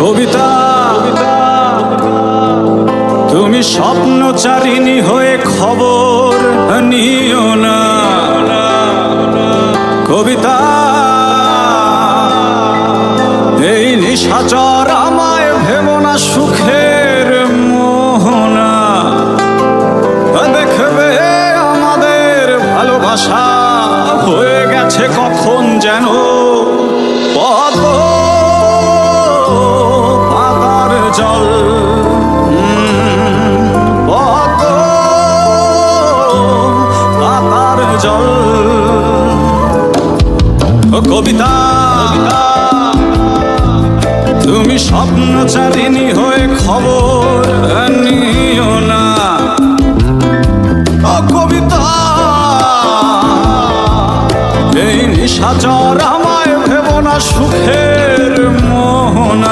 কবিতা তুমি স্বপ্নচারিণী হয়ে খবর নিও না। কবিতা এই নিশাচর আমায় ভেবো না সুখের মোহনা। দেখবে আমাদের ভালোবাসা হয়ে গেছে কখন যেন পদ্ম পাতার জল। পদ্ম পাতার জল। কবিতা তুমি স্বপ্নচারিণী হয়ে খবর নিও না। কবিতা এই নিশাচর আমায় ভেবো না সুখের মোহনা।